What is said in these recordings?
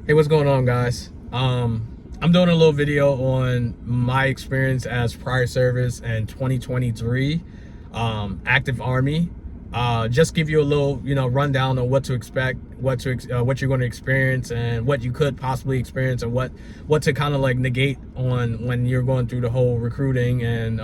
Hey, what's going on, guys? I'm doing a little video on my experience as prior service in 2023, active Army. Just give you a little, rundown on what to expect, what you're going to experience, and what you could possibly experience, and what to kind of like negate on when you're going through the whole recruiting and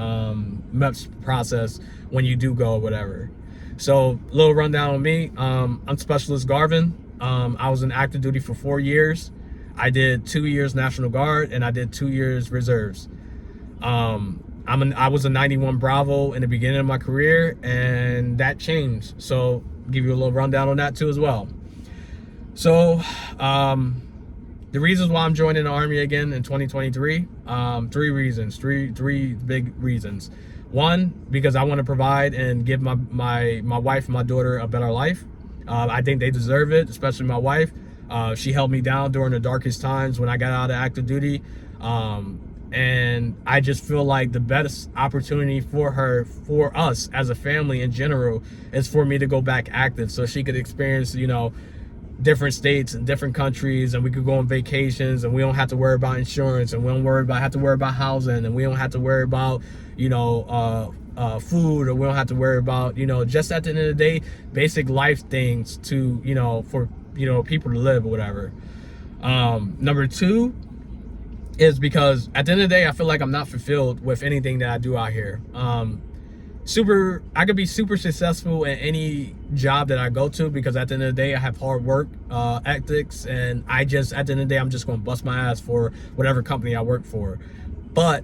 Meps process when you do go or whatever. So, a little rundown on me. I'm Specialist Garvin. I was in active duty for 4 years. I did 2 years National Guard and I did 2 years reserves. I was a 91 Bravo in the beginning of my career, and that changed. So give you a little rundown on that too as well. So the reasons why I'm joining the Army again in 2023, three reasons, three big reasons. One, because I want to provide and give my wife and my daughter a better life. I think they deserve it, especially my wife. She held me down during the darkest times when I got out of active duty. And I just feel like the best opportunity for her, for us as a family in general, is for me to go back active so she could experience, different states and different countries, and we could go on vacations, and we don't have to worry about insurance, and we don't have to worry about housing, and we don't have to worry about, food, or we don't have to worry about, just at the end of the day, basic life things to, for, people to live or whatever. Number two is because at the end of the day, I feel like I'm not fulfilled with anything that I do out here. I could be super successful in any job that I go to, because at the end of the day, I have hard work ethics, and at the end of the day, I'm just going to bust my ass for whatever company I work for. But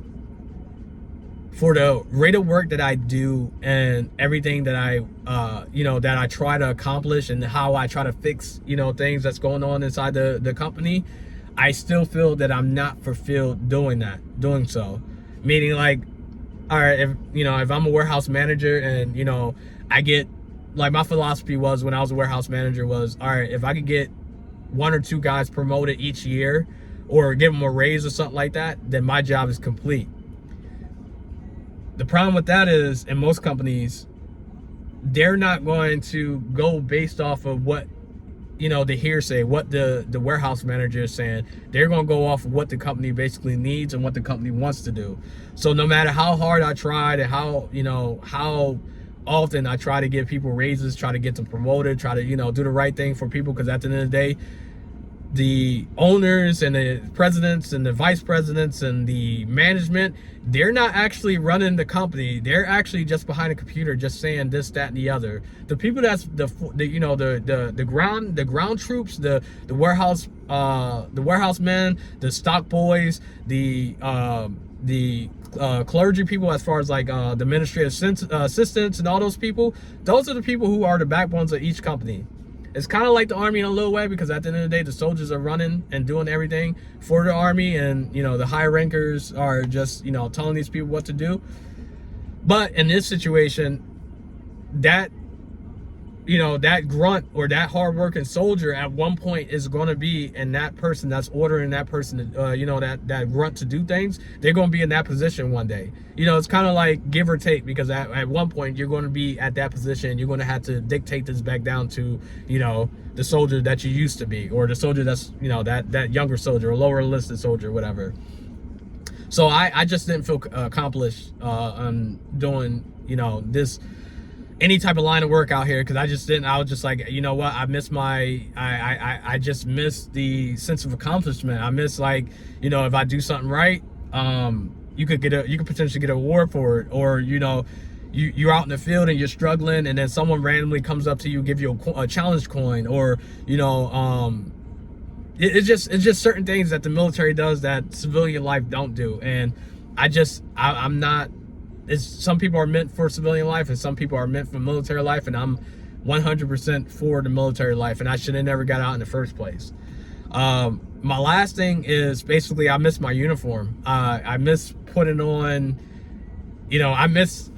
for the rate of work that I do and everything that I that I try to accomplish, and how I try to fix things that's going on inside the company, I still feel that I'm not fulfilled doing so. Meaning, like, all right, if I'm a warehouse manager and I get, like, my philosophy was when I was a warehouse manager was, all right, if I could get 1 or 2 guys promoted each year or give them a raise or something like that, then my job is complete. The problem with that is, in most companies, they're not going to go based off of what the hearsay, what the warehouse manager is saying. They're going to go off of what the company basically needs and what the company wants to do. So no matter how hard I tried and how often I try to give people raises, try to get them promoted, try to do the right thing for people, because at the end of the day, the owners and the presidents and the vice presidents and the management, they're not actually running the company. They're actually just behind a computer, just saying this, that, and the other. The people that's the ground troops, the warehouse men, the stock boys, the clergy people, as far as like the administrative assistants and all those people, those are the people who are the backbones of each company. It's kind of like the Army in a little way, because at the end of the day, the soldiers are running and doing everything for the Army, and the high rankers are just telling these people what to do. But in this situation, that that grunt or that hardworking soldier at one point is going to be, and that person that's ordering that person that grunt to do things, they're going to be in that position one day. It's kind of like give or take, because at one point you're going to be at that position. You're going to have to dictate this back down to the soldier that you used to be, or the soldier that's that younger soldier, or lower enlisted soldier, whatever. So I just didn't feel accomplished on doing this, any type of line of work out here, because I was just like, you know what, I just miss the sense of accomplishment. I miss, like, if I do something right, you could potentially get an award for it, or you're out in the field and you're struggling, and then someone randomly comes up to you, give you a challenge coin, or it's just certain things that the military does that civilian life don't do. And I'm not. Some people are meant for civilian life, and some people are meant for military life, and I'm 100% for the military life, and I should have never got out in the first place. My last thing is basically I miss my uniform. I miss putting on you know, I miss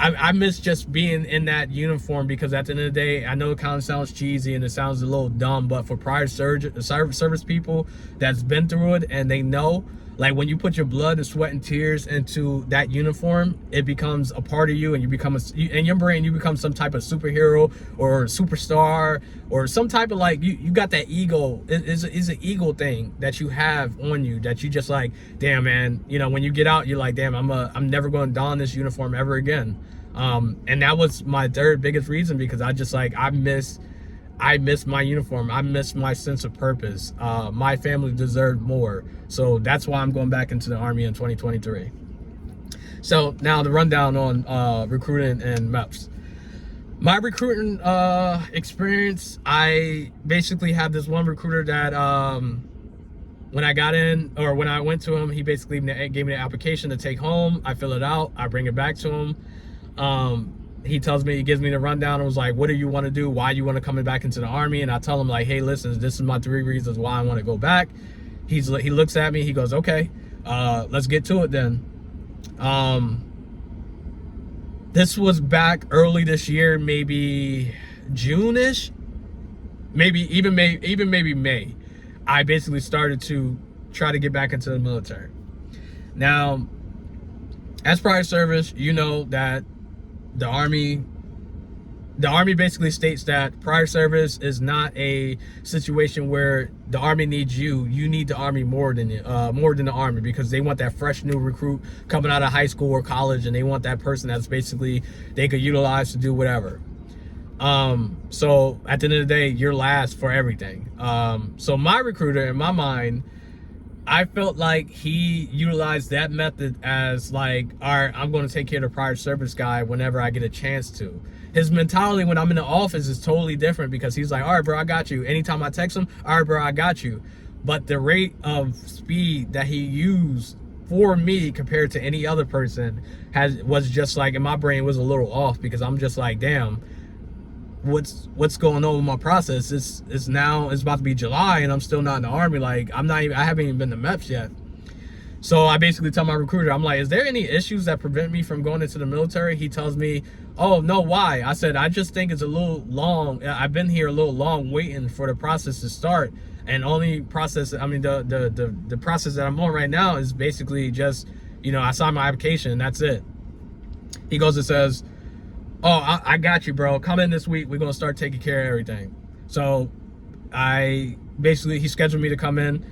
just being in that uniform, because at the end of the day, I know it kind of sounds cheesy and it sounds a little dumb, but for prior service people that's been through it, and they know, like, when you put your blood and sweat and tears into that uniform, it becomes a part of you, and you become in your brain, you become some type of superhero or superstar, or some type of, like, you got that ego. It's an ego thing that you have on you, that you just like, damn, man, you know, when you get out, you're like, damn, I'm never going to don this uniform ever again. And that was my third biggest reason, because I just, like, I miss my uniform. I miss my sense of purpose. My family deserved more. So that's why I'm going back into the Army in 2023. So now the rundown on recruiting and Meps. My recruiting experience, I basically had this one recruiter that when I got in, or when I went to him, he basically gave me the application to take home. I fill it out. I bring it back to him. He tells me, he gives me the rundown and was like, what do you want to do? Why you want to come back into the Army? And I tell him, like, hey, listen, this is my 3 reasons why I want to go back. He looks at me, he goes, okay, let's get to it then. This was back early this year, maybe June-ish, maybe May. I basically started to try to get back into the military. Now, as prior service, you know that the Army basically states that prior service is not a situation where the Army needs you. You need the Army more than the Army, because they want that fresh new recruit coming out of high school or college, and they want that person that's basically they could utilize to do whatever. So at the end of the day, you're last for everything. So my recruiter, in my mind, I felt like he utilized that method as like, all right, I'm going to take care of the prior service guy whenever I get a chance to. His mentality when I'm in the office is totally different, because he's like, all right, bro, I got you. Anytime I text him, all right, bro, I got you. But the rate of speed that he used for me compared to any other person was just like, in my brain was a little off, because I'm just like, damn, what's going on with my process? It's about to be July and I'm still not in the Army. Like, I haven't even been to Meps yet. So I basically tell my recruiter, I'm like, is there any issues that prevent me from going into the military? He tells me, oh no, why? I said, I just think it's a little long. I've been here a little long waiting for the process to start. And only process, I mean, the process that I'm on right now is basically just, you know, I signed my application and that's it. He goes and says, oh, I got you, bro. Come in this week. We're going to start taking care of everything. So he scheduled me to come in.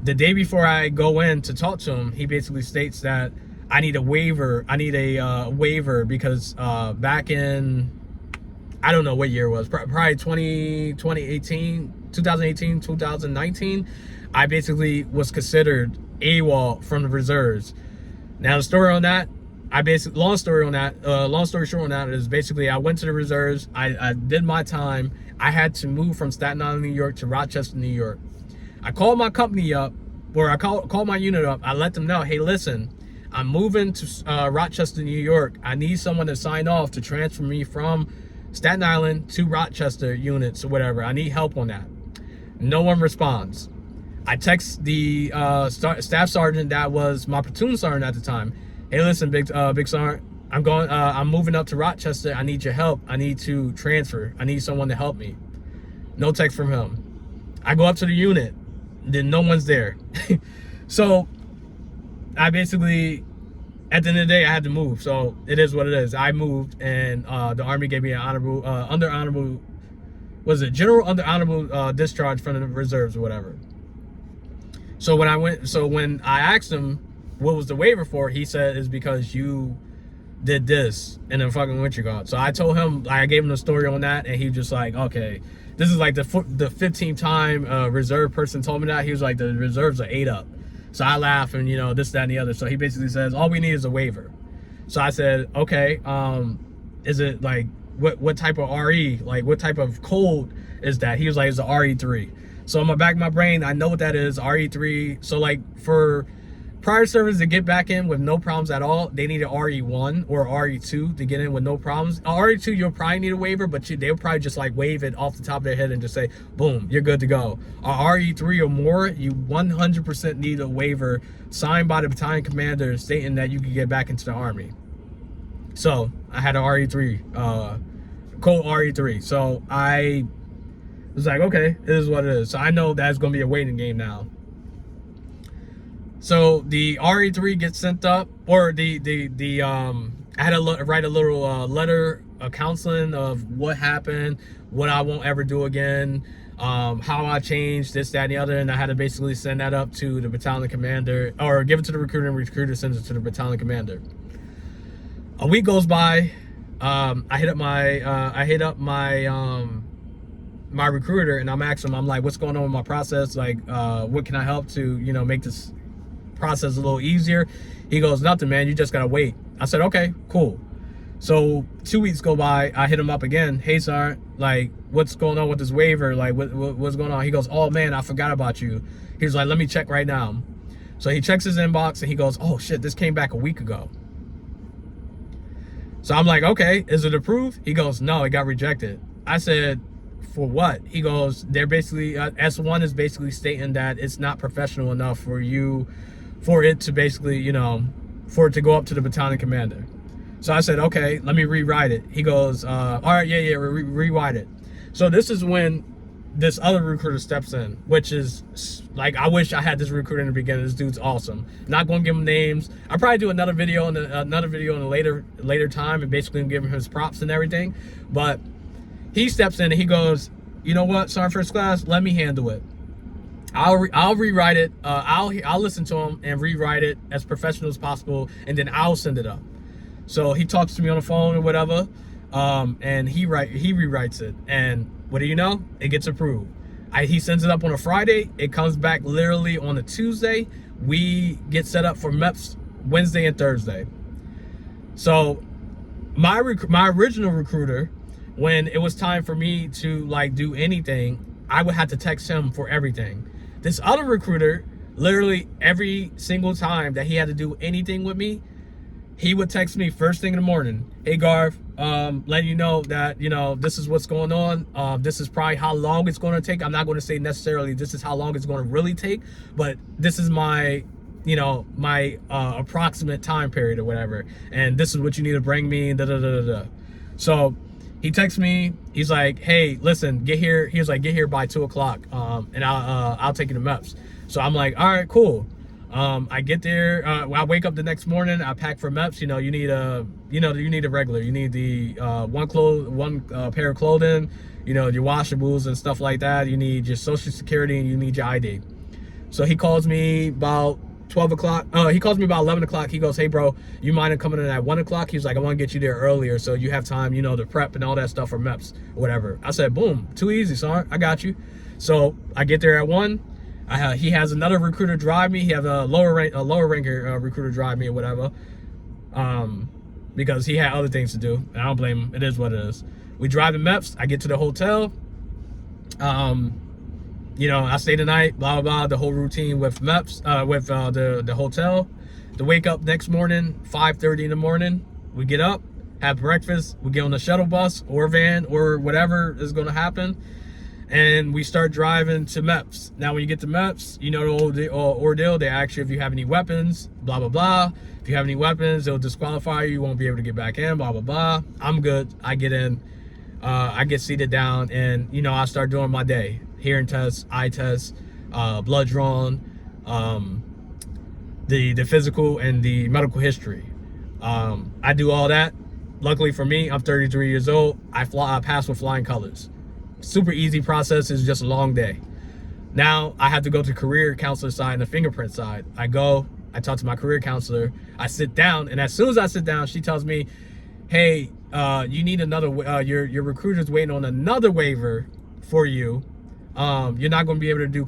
The day before I go in to talk to him, he basically states that I need a waiver. I need a waiver because back in, I don't know what year it was, probably 2018, 2019, I basically was considered AWOL from the reserves. Now the story on that, long story short on that is basically I went to the reserves. I did my time. I had to move from Staten Island, New York to Rochester, New York. I called my company up, or I called my unit up. I let them know, hey, listen, I'm moving to Rochester, New York. I need someone to sign off to transfer me from Staten Island to Rochester units or whatever. I need help on that. No one responds. I text the staff sergeant that was my platoon sergeant at the time. Hey, listen, big sergeant, I'm moving up to Rochester. I need your help. I need to transfer. I need someone to help me. No text from him. I go up to the unit. Then no one's there. So I basically, at the end of the day, I had to move. So it is what it is. I moved, and the Army gave me an general under honorable discharge from the reserves or whatever. So when I asked him what was the waiver for, he said it's because you did this and then fucking Winter Guard. So I told him, I gave him the story on that, and he was just like, okay. This is like the 15th time reserve person told me that. He was like, the reserves are 8 up. So I laugh and, you know, this, that, and the other. So he basically says, all we need is a waiver. So I said, okay, is it like, what type of RE? Like, what type of code is that? He was like, it's a RE3. So in my back of my brain, I know what that is, RE3. So like for prior service to get back in with no problems at all, they need an RE1 or RE2 to get in with no problems. RE2, you'll probably need a waiver, but they'll probably just like wave it off the top of their head and just say, boom, you're good to go. RE3 or more, you 100% need a waiver signed by the battalion commander stating that you can get back into the Army. So I had an RE3, Colt RE3. So I was like, okay, it is what it is. So I know that's going to be a waiting game now. So the RE3 gets sent up, or I had to write a little letter of counseling of what happened, what I won't ever do again, how I changed this, that, and the other, and I had to basically send that up to the battalion commander, or give it to the recruiter, and recruiter sends it to the battalion commander. A week goes by. I hit up my recruiter, and I'm asking him, I'm like, what's going on with my process? Like, what can I help to, make this process a little easier? He goes, nothing, man, you just gotta wait. I said, okay, cool. So 2 weeks go by. I hit him up again. Hey, Sergeant, like, what's going on with this waiver? Like, what's going on? He goes, oh man, I forgot about you. He's like, let me check right now. So he checks his inbox and he goes, oh shit, this came back a week ago. So I'm like, okay, is it approved? He goes, no, it got rejected. I said, for what? He goes, they're basically, S1 is basically stating that it's not professional enough for it to basically, for it to go up to the battalion commander. So I said, okay, let me rewrite it. He goes, all right, yeah, rewrite it. So this is when this other recruiter steps in, which is like, I wish I had this recruiter in the beginning. This dude's awesome. Not gonna give him names. I'll probably do another video in a later time and basically give him his props and everything. But he steps in and he goes, you know what, Sergeant First Class, let me handle it. I'll rewrite it. I'll listen to him and rewrite it as professional as possible, and then I'll send it up. So he talks to me on the phone or whatever, and he rewrites it, and what do you know? It gets approved. He sends it up on a Friday. It comes back literally on a Tuesday. We get set up for Meps Wednesday and Thursday. So my original recruiter, when it was time for me to like do anything, I would have to text him for everything. This other recruiter, literally every single time that he had to do anything with me, he would text me first thing in the morning. Hey Garv, letting you know that, this is what's going on. This is probably how long it's going to take. I'm not going to say necessarily this is how long it's going to really take, but this is my, my approximate time period or whatever. And this is what you need to bring me, So he texts me. He's like, hey, listen, get here. He was like, get here by 2 o'clock. And I'll take you to Meps. So I'm like, all right, cool. I get there. I wake up the next morning. I pack for Meps. You need a regular. You need the one pair of clothing. Your washables and stuff like that. You need your social security and you need your ID. So he calls me about 12 o'clock. He calls me about 11 o'clock. He goes, hey bro, you mind coming in at 1 o'clock? He's like, I want to get you there earlier so you have time, to prep and all that stuff for Meps or whatever. I said, boom, too easy, son. I got you. So I get there at 1. He has another recruiter drive me. He has a lower ranker recruiter drive me or whatever, because he had other things to do, and I don't blame him. It is what it is. We drive to Meps. I get to the hotel. I stay the night. Blah blah blah. The whole routine with Meps, with the hotel. To wake up next morning, 5:30 in the morning. We get up, have breakfast. We get on the shuttle bus or van or whatever is going to happen. And we start driving to Meps. Now, when you get to Meps, the ordeal. They ask you if you have any weapons, blah, blah, blah. If you have any weapons, they'll disqualify you. You won't be able to get back in, blah, blah, blah. I'm good. I get in. I get seated down, and, I start doing my day. Hearing tests, eye tests, blood drawn, the physical and the medical history. I do all that. Luckily for me, I'm 33 years old. I pass with flying colors. Super easy process. Is just a long day. Now I have to go to career counselor side and the fingerprint side. I talk to my career counselor. I sit down, and as soon as I sit down, she tells me, hey, you need another, your recruiter's waiting on another waiver for you. You're not going to be able to do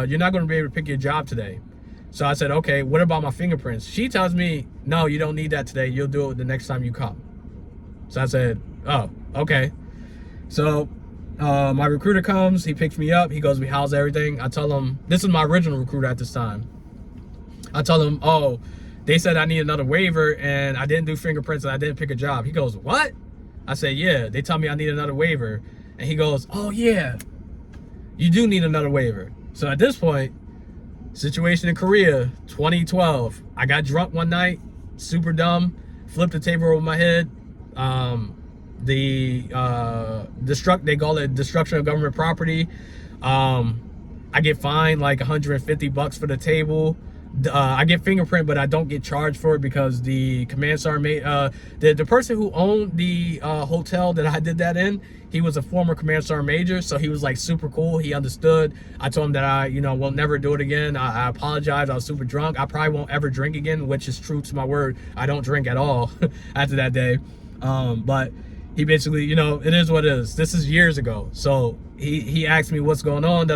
you're not going to be able to pick your job today. So I said, okay, what about my fingerprints? She tells me, no, you don't need that today. You'll do it the next time you come. So I said, oh, okay. So my recruiter comes, he picks me up, he goes, how's everything? I tell him, this is my original recruiter at this time. I tell him, oh, they said I need another waiver and I didn't do fingerprints and I didn't pick a job. He goes, what? I said, yeah, they tell me I need another waiver. And he goes, oh yeah, you do need another waiver. So at this point, situation in Korea, 2012, I got drunk one night, super dumb, flipped the table over my head. They call it destruction of government property. I get fined like $150 for the table. I get fingerprint, but I don't get charged for it because the command sergeant the person who owned the hotel that I did that in, he was a former command sergeant major, so he was like super cool. He understood. I told him that I will never do it again. I apologize. I was super drunk. I probably won't ever drink again, which is true to my word. I don't drink at all after that day. But he basically, it is what it is. This is years ago. So he asked me what's going on,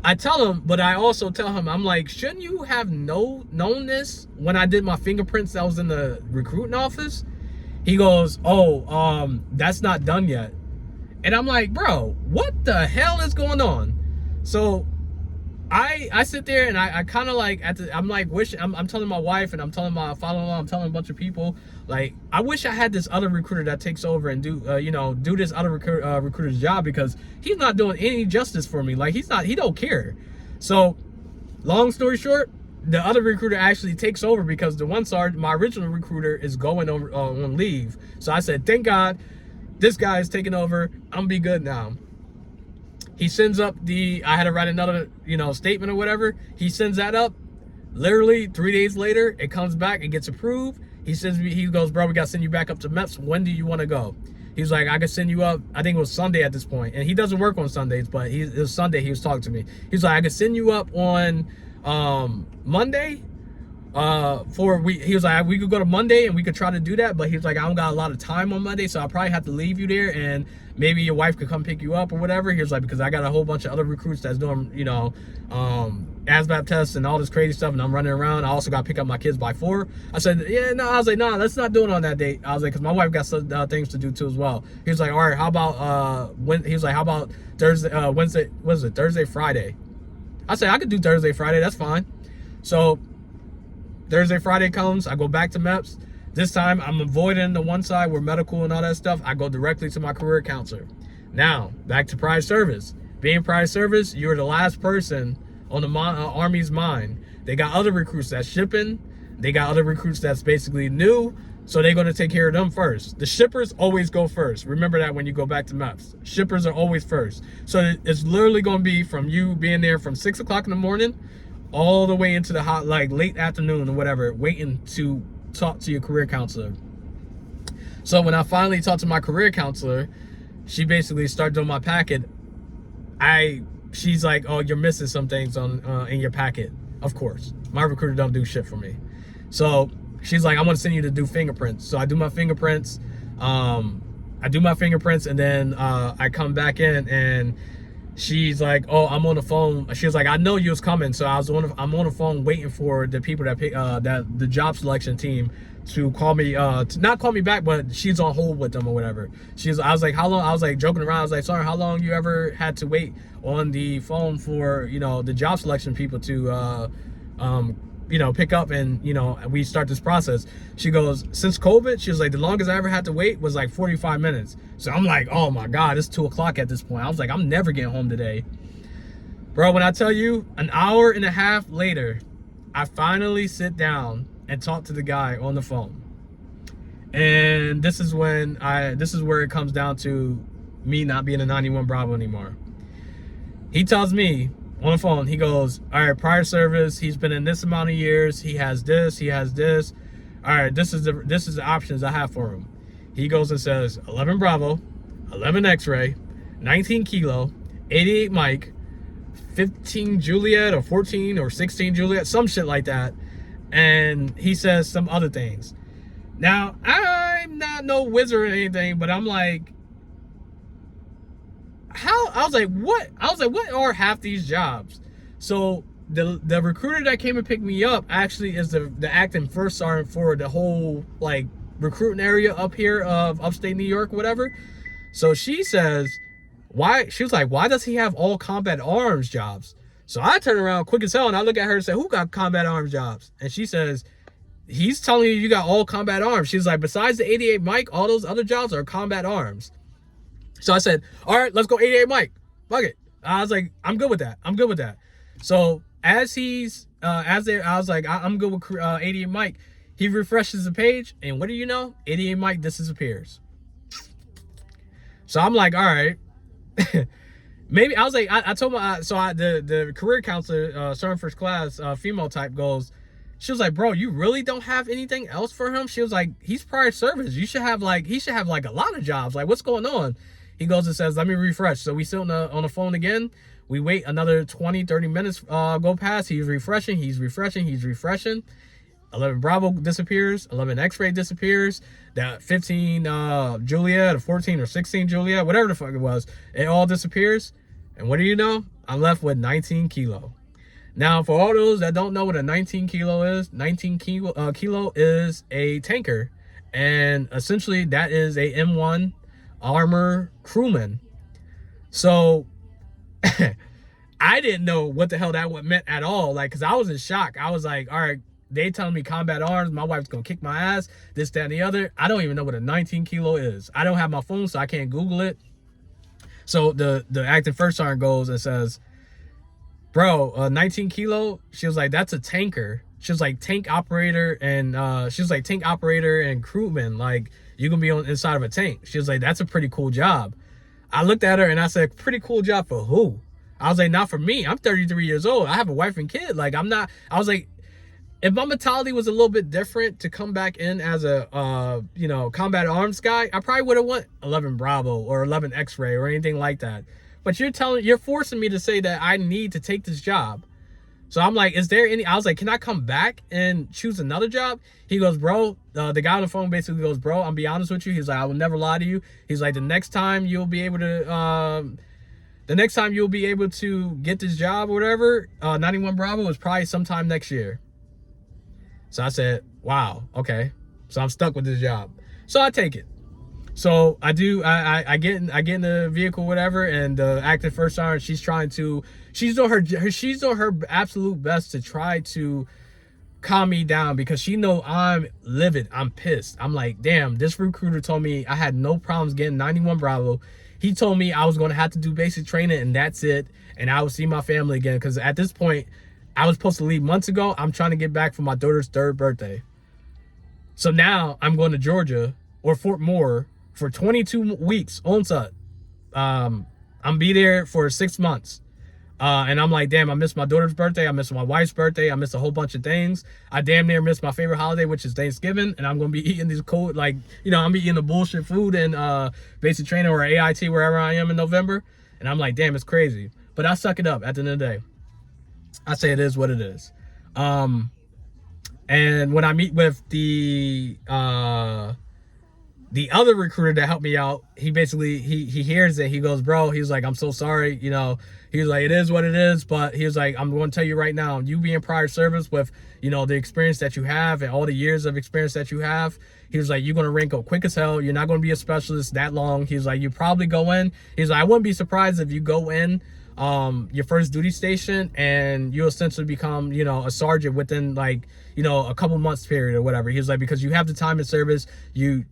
I tell him, but I also tell him, I'm like, shouldn't you have known this when I did my fingerprints that was in the recruiting office? He goes, oh, that's not done yet. And I'm like, bro, what the hell is going on? So I sit there and I kind of like, I'm like, I'm telling my wife and I'm telling my father-in-law, I'm telling a bunch of people, like, I wish I had this other recruiter that takes over and do this other recruiter's job, because he's not doing any justice for me. Like, he don't care. So long story short, the other recruiter actually takes over because the one sergeant, my original recruiter, is going over on leave. So I said, thank God this guy is taking over. I'm gonna be good now. He sends up I had to write another, statement or whatever. He sends that up. Literally 3 days later, it comes back, it gets approved. He goes, bro, we got to send you back up to Meps. When do you want to go? He's like, I can send you up. I think it was Sunday at this point. And he doesn't work on Sundays, but it was Sunday he was talking to me. He's like, I can send you up on Monday. He was like, we could go to Monday and we could try to do that. But he was like, I don't got a lot of time on Monday, so I'll probably have to leave you there. And maybe your wife could come pick you up or whatever. He was like, because I got a whole bunch of other recruits that's doing, ASVAB tests and all this crazy stuff, and I'm running around. I also got to pick up my kids by 4. I said, yeah, no. I was like, nah, let's not do it on that date. I was like, because my wife got some things to do too as well. He was like, all right, how about he was like, how about Thursday, Wednesday, what is it, Thursday, Friday? I said, I could do Thursday, Friday. That's fine. So Thursday, Friday comes. I go back to Meps. This time, I'm avoiding the one side where medical and all that stuff. I go directly to my career counselor. Now, back to prior service. Being prior service, you're the last person on the Army's mind. They got other recruits that's shipping. They got other recruits that's basically new. So they're going to take care of them first. The shippers always go first. Remember that when you go back to Meps. Shippers are always first. So it's literally going to be from you being there from 6 o'clock in the morning all the way into the late afternoon or whatever, waiting to talk to your career counselor. So when I finally talked to my career counselor, she basically started doing my packet. She's like, oh, you're missing some things in your packet. Of course, my recruiter don't do shit for me. So she's like, I'm gonna send you to do fingerprints. So I do my fingerprints. And then I come back in and she's like, oh, I'm on the phone. She was like, I know you was coming. So I'm on the phone waiting for the people that pick the job selection team to call me, to not call me back, but she's on hold with them or whatever. I was like, how long? I was like joking around. I was like, sorry, how long you ever had to wait on the phone for, the job selection people to, pick up and, we start this process. She goes, since COVID, she was like, the longest I ever had to wait was like 45 minutes. So I'm like, oh my God, it's 2 o'clock at this point. I was like, I'm never getting home today. Bro, when I tell you, an hour and a half later, I finally sit down and talk to the guy on the phone. And this is where it comes down to me not being a 91 Bravo anymore. He tells me on the phone, he goes, all right, prior service, he's been in this amount of years, he has this. All right, this is the options I have for him. He goes and says 11 Bravo, 11 X-ray, 19 Kilo, 88 Mike, 15 Juliet, or 14 or 16 Juliet, some shit like that. And he says some other things. Now, I'm not no wizard or anything, but I'm like, I was like, what are half these jobs? So the recruiter that came and picked me up actually is the acting first sergeant for the whole recruiting area up here of upstate New York, whatever. So she says, she was like, why does he have all combat arms jobs? So I turn around quick as hell and I look at her and say, who got combat arms jobs? And she says, he's telling you got all combat arms. She's like, besides the 88 Mike, all those other jobs are combat arms. So I said, all right, let's go 88 Mike. Fuck it. I was like, I'm good with that. So I was like, I'm good with 88 Mike. He refreshes the page, and what do you know? Idiot Mike disappears. So I'm like, all right. Maybe I was like, I told my the career counselor, starting first class, female type goes. She was like, bro, you really don't have anything else for him? She was like, he's prior service. You should have like, he should have like a lot of jobs. Like, what's going on? He goes and says, let me refresh. So we sit on the phone again. We wait another 20, 30 minutes go past. He's refreshing. 11 Bravo disappears. 11 X-ray disappears. That 15 Juliet, or 14 or 16 Juliet, whatever the fuck it was, it all disappears. And what do you know? I'm left with 19 kilo. Now, for all those that don't know what a 19 kilo is, 19 kilo is a tanker. And essentially, that is a M1 armor crewman. So, I didn't know what the hell that meant at all. Like, because I was in shock. I was like, all right, they telling me combat arms. My wife's going to kick my ass. This, that, and the other. I don't even know what a 19 kilo is. I don't have my phone, so I can't Google it. So, the acting first sergeant goes and says, bro, 19 kilo, she was like, that's a tanker. She was like, tank operator and crewman. Like, you're going to be on inside of a tank. She was like, that's a pretty cool job. I looked at her and I said, pretty cool job for who? I was like, not for me. I'm 33 years old. I have a wife and kid. Like, I was like, if my mentality was a little bit different to come back in as a, combat arms guy, I probably would have went 11 Bravo or 11 X-ray or anything like that. But you're forcing me to say that I need to take this job. So I'm like, I was like, can I come back and choose another job? He goes, bro, the guy on the phone basically goes, bro, I'm be honest with you. He's like, I will never lie to you. He's like, the next time you'll be able to get this job or whatever, 91 Bravo is probably sometime next year. So I said, wow, okay. So I'm stuck with this job. So I take it. So I get in the vehicle, whatever, and the active first sergeant, she's doing her absolute best to try to calm me down because she know I'm livid. I'm pissed. I'm like, damn, this recruiter told me I had no problems getting 91 Bravo. He told me I was going to have to do basic training and that's it. And I would see my family again. Because at this point, I was supposed to leave months ago. I'm trying to get back for my daughter's 3rd birthday. So now I'm going to Georgia or Fort Moore for 22 weeks on set. I'm be there for 6 months. And I'm like, damn, I missed my daughter's birthday. I missed my wife's birthday. I missed a whole bunch of things. I damn near missed my favorite holiday, which is Thanksgiving. And I'm going to be eating these cold, I'm be eating the bullshit food and basic training or AIT, wherever I am in November. And I'm like, damn, it's crazy. But I suck it up at the end of the day. I say it is what it is. And when I meet with the other recruiter that helped me out, he basically, he hears it. He goes, bro, he's like, I'm so sorry. He was like, it is what it is. But he was like, I'm going to tell you right now, you being prior service with, the experience that you have and all the years of experience that you have, he was like, you're going to rank up quick as hell. You're not going to be a specialist that long. He's like, you probably go in. He's like, I wouldn't be surprised if you go in your first duty station and you essentially become, a sergeant within a couple months period or whatever. He was like, because you have the time in service, you're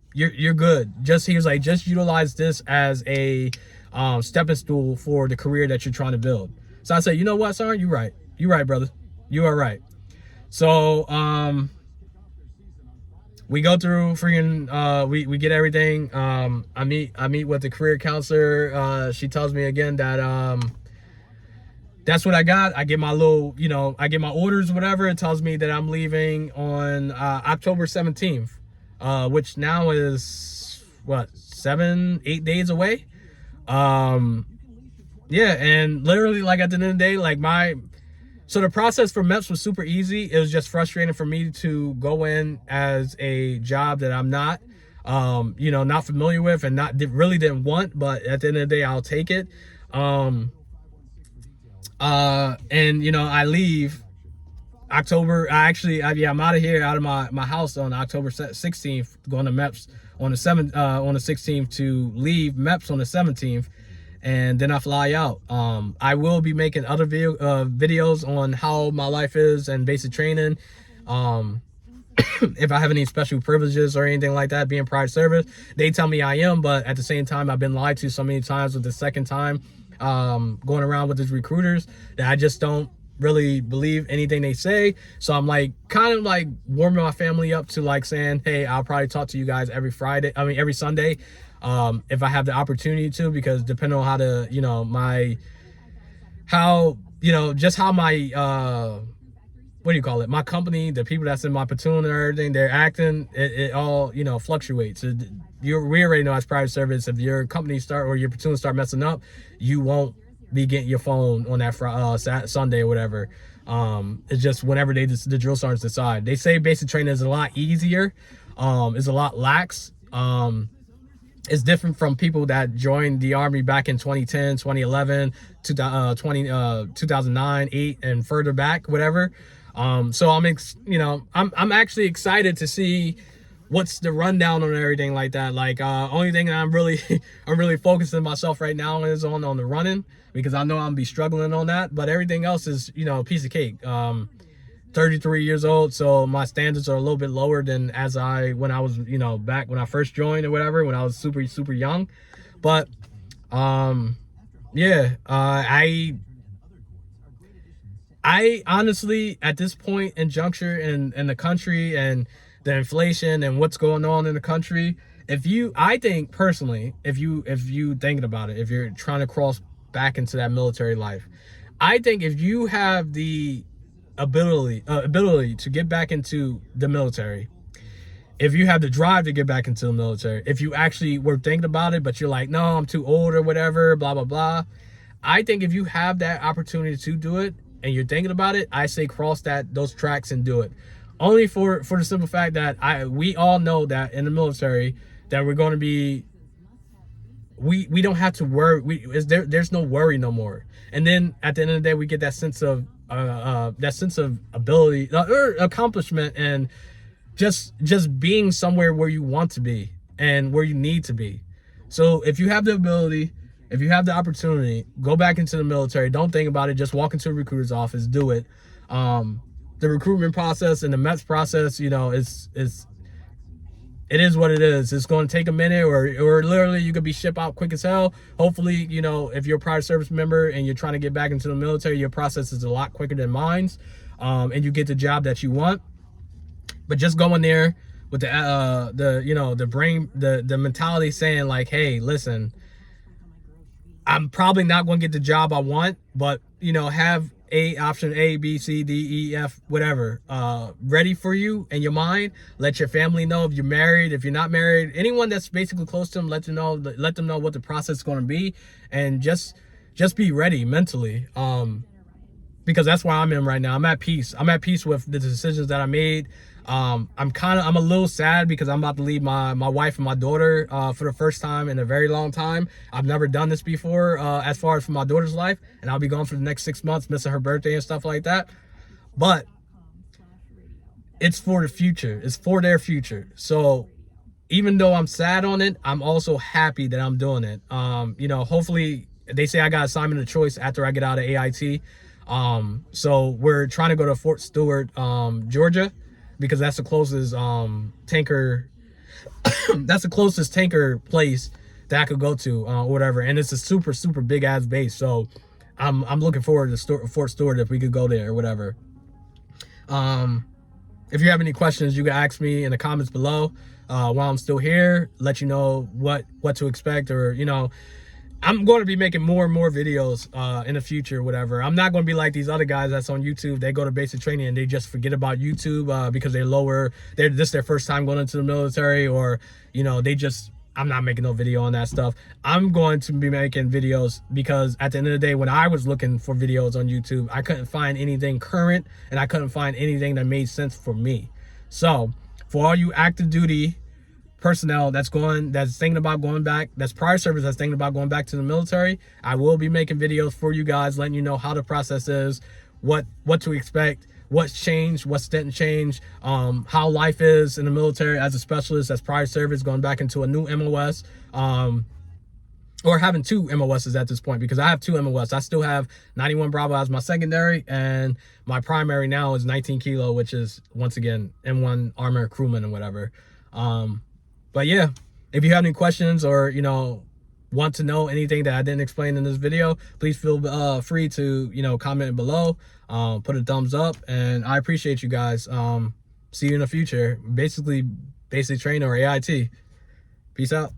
good. He was like, just utilize this as a stepping stool for the career that you're trying to build. So I said, you know what, Sergeant? You're right. You're right, brother. You are right. So we go through freaking we get everything. I meet with the career counselor. She tells me again that that's what I got. I get my little, I get my orders, whatever. It tells me that I'm leaving on October 17th, which now is, 7-8 days away? Yeah, and literally, at the end of the day, so the process for Meps was super easy. It was just frustrating for me to go in as a job that I'm not, not familiar with and really didn't want, but at the end of the day, I'll take it. And I leave October. I'm out of here, out of my house on October 16th, going to Meps on the 16th to leave Meps on the 17th. And then I fly out. I will be making other videos on how my life is and basic training. If I have any special privileges or anything like that, being prior service, they tell me I am, but at the same time, I've been lied to so many times with the second time, going around with these recruiters that I just don't really believe anything they say. So I'm like kind of like warming my family up to like saying, hey, I'll probably talk to you guys every Sunday, if I have the opportunity to, because depending on how the, just how my what do you call it, my company, the people that's in my platoon and everything, they're acting, it all, fluctuates. We already know as private service, if your company start or your platoon start messing up, you won't be getting your phone on that Sunday or whatever. It's just whenever the drill sergeants decide. They say basic training is a lot easier, it's a lot lax. It's different from people that joined the Army back in 2010, 2011, 2009, 8, and further back, whatever. So I'm actually excited to see what's the rundown on everything like that. Like, only thing that I'm really focusing myself right now is on the running, because I know I'm gonna be struggling on that. But everything else is, a piece of cake. 33 years old, so my standards are a little bit lower than when I was, back when I first joined or whatever, when I was super young. But yeah, I honestly, at this point in juncture in the country and the inflation and what's going on in the country, I think personally, if you thinking about it, if you're trying to cross back into that military life, I think if you have the ability to get back into the military, if you have the drive to get back into the military, if you actually were thinking about it, but you're like, no, I'm too old or whatever, blah, blah, blah. I think if you have that opportunity to do it and you're thinking about it, I say cross those tracks and do it. Only for the simple fact that we all know that in the military that we're going to be, we don't have to worry. There's no worry no more. And then at the end of the day, we get that sense of ability, accomplishment, and just being somewhere where you want to be and where you need to be. So if you have the ability, if you have the opportunity, go back into the military. Don't think about it. Just walk into a recruiter's office. Do it. The recruitment process and the Meps process, it is what it is. It's going to take a minute, or literally you could be shipped out quick as hell. Hopefully, if you're a private service member and you're trying to get back into the military, your process is a lot quicker than mine's, and you get the job that you want. But just go in there with the brain, the mentality saying like, hey, listen, I'm probably not going to get the job I want, but have option A, B, C, D, E, F, whatever, ready for you in your mind. Let your family know if you're married, if you're not married, anyone that's basically close to them, let them know what the process is going to be, and just be ready mentally, because that's where I'm in right now. I'm at peace with the decisions that I made. I'm a little sad because I'm about to leave my wife and my daughter for the first time in a very long time. I've never done this before, as far as for my daughter's life, and I'll be gone for the next 6 months, missing her birthday and stuff like that. But it's for the future. It's for their future. So even though I'm sad on it, I'm also happy that I'm doing it. Hopefully, they say I got assignment of choice after I get out of AIT. So we're trying to go to Fort Stewart, Georgia, because that's the closest tanker that's the closest tanker place that I could go to, or whatever. And it's a super big ass base, so I'm looking forward to Fort Stewart if we could go there or whatever. If you have any questions, you can ask me in the comments below while I'm still here. Let you know what to expect, or I'm going to be making more and more videos in the future, whatever. I'm not going to be like these other guys that's on YouTube. They go to basic training and they just forget about YouTube because this is their first time going into the military, or I'm not making no video on that stuff. I'm going to be making videos because at the end of the day, when I was looking for videos on YouTube, I couldn't find anything current and I couldn't find anything that made sense for me. So for all you active duty personnel that's thinking about going back, that's prior service that's thinking about going back to the military, I will be making videos for you guys, letting you know how the process is, what to expect, what's changed, what's didn't change, how life is in the military as a specialist, as prior service, going back into a new MOS, or having two MOSs at this point, because I have two MOS. I still have 91 Bravo as my secondary, and my primary now is 19 Kilo, which is once again M1 Armor Crewman and whatever. But yeah, if you have any questions, or want to know anything that I didn't explain in this video, please feel free to, you know, comment below, put a thumbs up, and I appreciate you guys. See you in the future. Basically Basic Trainer or AIT. Peace out.